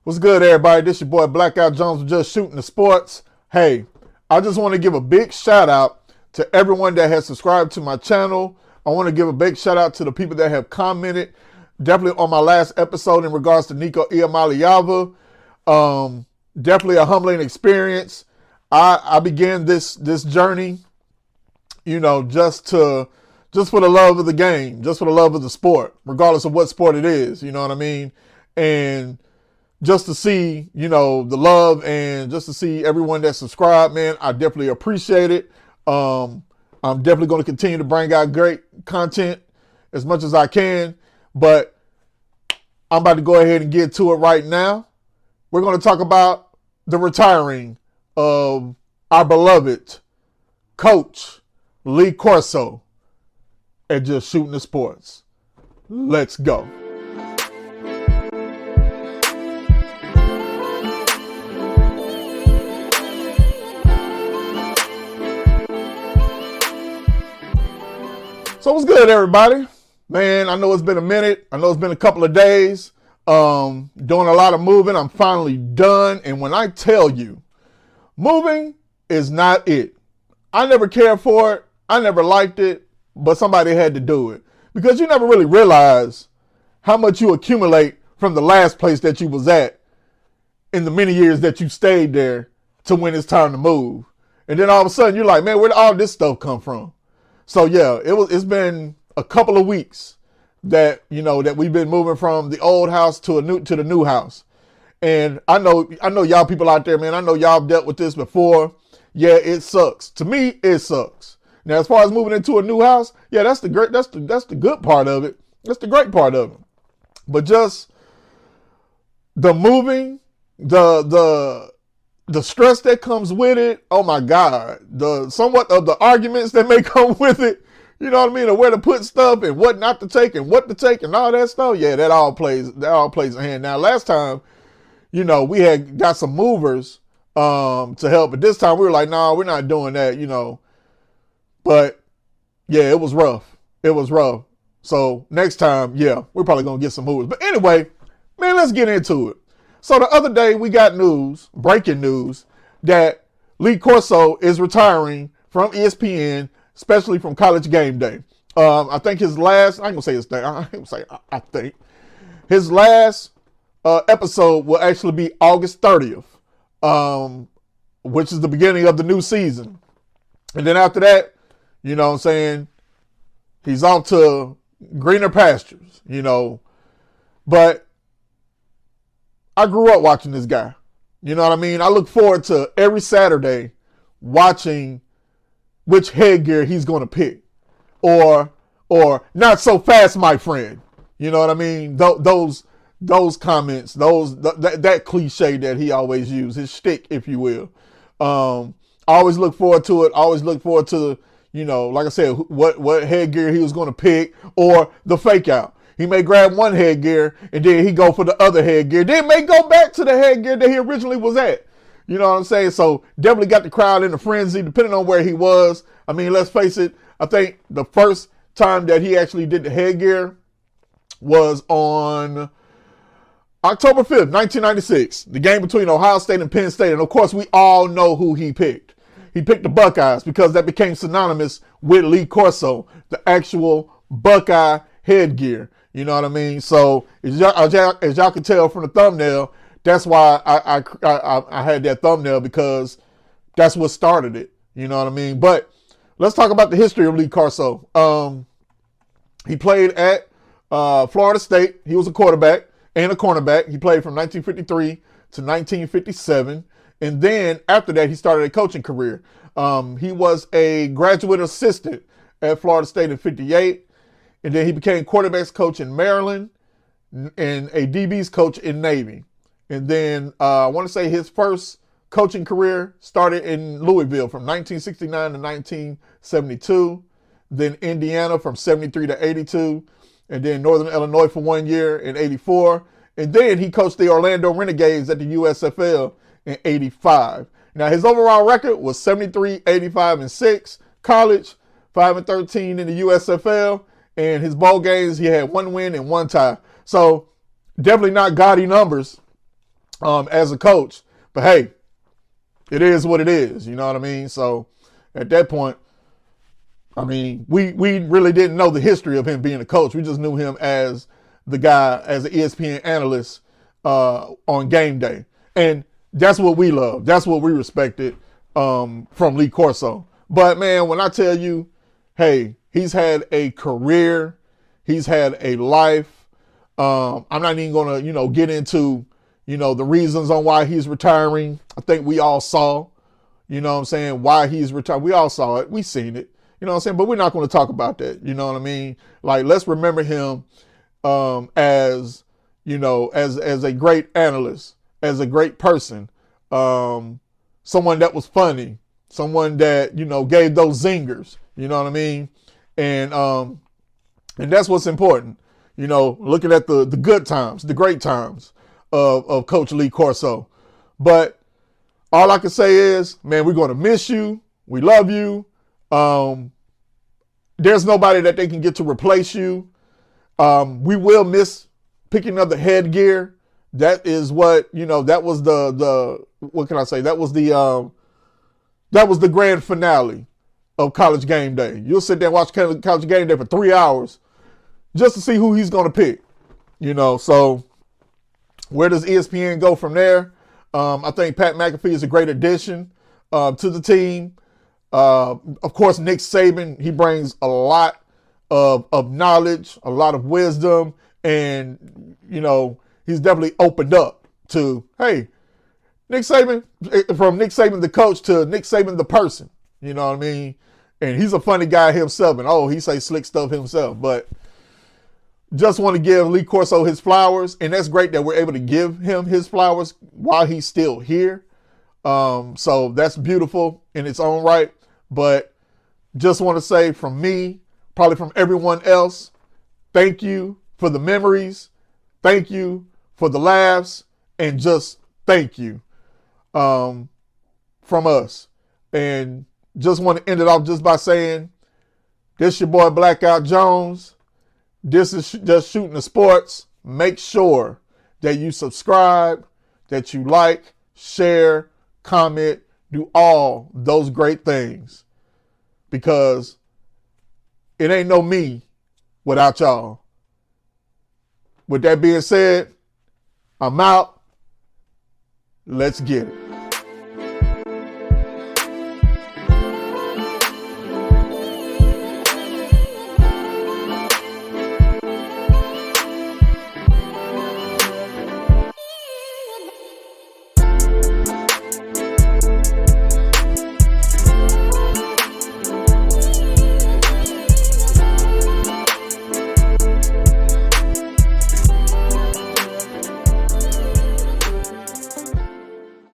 What's good, everybody? This your boy Blackout Jones with Just Shooting the Sports. Hey, I just want to give a big shout out to everyone that has subscribed to my channel. I want to give a big shout out to the people that have commented, definitely on my last episode in regards to Ncaa Iamaleava. Definitely a humbling experience. I began this journey, just for the love of the game, just for the love of the sport, regardless of what sport it is. You know what I mean? And just to see, the love and just to see everyone that subscribed, man, I definitely appreciate it. I'm definitely going to continue to bring out great content as much as I can, but I'm about to go ahead and get to it right now. We're going to talk about the retiring of our beloved coach, Lee Corso, at Just Shooting the Sports. Let's go. So what's good, everybody? Man, I know it's been a minute. I know it's been a couple of days. Doing a lot of moving. I'm finally done. And when I tell you, moving is not it. I never cared for it. I never liked it, but somebody had to do it. Because you never really realize how much you accumulate from the last place that you was at in the many years that you stayed there to when it's time to move. And then all of a sudden you're like, man, where did all this stuff come from? So yeah, it's been a couple of weeks that, that we've been moving from the old house to the new house. And I know y'all people out there, man, I know y'all dealt with this before. Yeah, it sucks. To me, it sucks. Now, as far as moving into a new house, yeah, that's the good part of it. That's the great part of it. But just the moving, the stress that comes with it, oh my God, somewhat of the arguments that may come with it, you know what I mean, or where to put stuff and what not to take and what to take and all that stuff. Yeah, that all plays a hand. Now, last time, we had got some movers to help, but this time we were like, nah, we're not doing that, But yeah, it was rough. It was rough. So next time, yeah, we're probably gonna get some movers. But anyway, man, let's get into it. So the other day we got breaking news, that Lee Corso is retiring from ESPN, especially from College Gameday. I think his last, I ain't gonna say his thing, I think his last episode will actually be August 30th, which is the beginning of the new season. And then after that, he's off to greener pastures, but I grew up watching this guy. You know what I mean? I look forward to every Saturday watching which headgear he's going to pick, or not so fast, my friend. You know what I mean? Those comments, that cliche that he always used, his shtick, if you will. I always look forward to it. I always look forward to, like I said, what headgear he was going to pick, or the fake out. He may grab one headgear and then he go for the other headgear. Then may go back to the headgear that he originally was at. You know what I'm saying? So definitely got the crowd in a frenzy, depending on where he was. I mean, let's face it. I think the first time that he actually did the headgear was on October 5th, 1996. The game between Ohio State and Penn State. And of course, we all know who he picked. He picked the Buckeyes because that became synonymous with Lee Corso, the actual Buckeye headgear. You know what I mean? So as y'all can tell from the thumbnail, that's why I had that thumbnail, because that's what started it. You know what I mean? But let's talk about the history of Lee Corso. He played at Florida State. He was a quarterback and a cornerback. He played from 1953 to 1957. And then after that, he started a coaching career. He was a graduate assistant at Florida State in 58. And then he became quarterbacks coach in Maryland and a DB's coach in Navy. And then I want to say his first coaching career started in Louisville from 1969 to 1972. Then Indiana from 73 to 82. And then Northern Illinois for 1 year in 84. And then he coached the Orlando Renegades at the USFL in 85. Now his overall record was 73, 85, and 6. College, 5 and 13 in the USFL. And his bowl games, he had 1 win and 1 tie. So definitely not gaudy numbers. as a coach. But hey, it is what it is. You know what I mean? So at that point, I mean, we really didn't know the history of him being a coach. We just knew him as the guy, as an ESPN analyst on game day. And that's what we love. That's what we respected from Lee Corso. But man, when I tell you, hey, he's had a career, he's had a life. I'm not even going to, get into, the reasons on why he's retiring. I think we all saw, why he's retired. We all saw it. We seen it. You know what I'm saying? But we're not going to talk about that. You know what I mean? Like, let's remember him as a great analyst, as a great person, someone that was funny, someone that, gave those zingers. You know what I mean? And that's what's important. Looking at the good times, the great times of Coach Lee Corso. But all I can say is, man, we're going to miss you. We love you. There's nobody that they can get to replace you. We will miss picking up the headgear. That is what, that was what can I say? That was the grand finale of College Game Day. You'll sit there and watch College Game Day for 3 hours just to see who he's going to pick. So where does ESPN go from there? I think Pat McAfee is a great addition to the team. Of course, Nick Saban, he brings a lot of knowledge, a lot of wisdom, and, he's definitely opened up to, hey, Nick Saban, from Nick Saban the coach to Nick Saban the person, you know what I mean? And he's a funny guy himself, and he say slick stuff himself, but just want to give Lee Corso his flowers, and that's great that we're able to give him his flowers while he's still here. So that's beautiful in its own right. But just want to say from me, probably from everyone else, thank you for the memories. Thank you for the laughs, and just thank you from us. And just want to end it off just by saying, this your boy Blackout Jones. This is just Shooting the Sports. Make sure that you subscribe, that you like, share, comment, do all those great things, because it ain't no me without y'all. With that being said, I'm out. Let's get it.